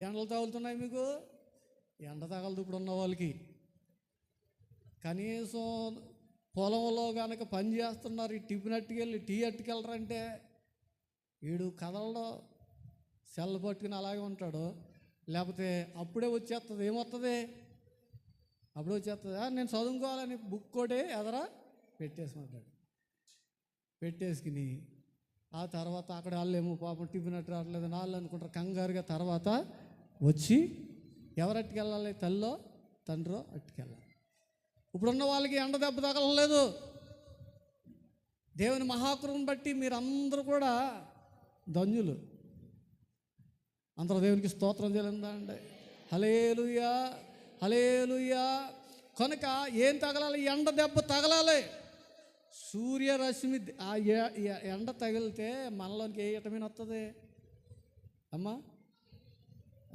ఎండలు తగులుతున్నాయి మీకు? ఎండ తగలదు ఇప్పుడు ఉన్న వాళ్ళకి. కనీసం పొలంలో కనుక పని చేస్తున్నారు, ఈ టిఫిన్ అట్టుకెళ్ళి టీ అట్టుకెళ్ళరంటే వీడు కదలడో, సెల్ పట్టుకుని అలాగే ఉంటాడు. లేకపోతే అప్పుడే వచ్చేస్తుంది. ఏమొస్తుంది? అప్పుడే వచ్చేస్తుంది. నేను చదువుకోవాలని బుక్ కూడా ఎదరా పెట్టేసుకుంటాడు. పెట్టేసుకుని ఆ తర్వాత అక్కడ వాళ్ళేమో పాపం టిఫిన్ అట్టు రావట్లేదు నాళ్ళు అనుకుంటారు. కంగారుగా తర్వాత వచ్చి ఎవరు అట్టుకెళ్ళాలి? తల్లో తండ్రో అట్టుకెళ్ళాలి. ఇప్పుడున్న వాళ్ళకి ఎండ దెబ్బ తగలలేదు. దేవుని మహాకృపను బట్టి మీరందరూ కూడా ధన్యులు. అందరూ దేవునికి స్తోత్రం చేయాలండి. హల్లెలూయా, హల్లెలూయా. కనుక ఏం తగలాలి? ఎండ దెబ్బ తగలాలి. సూర్యరశ్మి ఆ ఎండ తగిలితే మనలోనికి ఏ విటమిన్ వస్తుంది అమ్మా?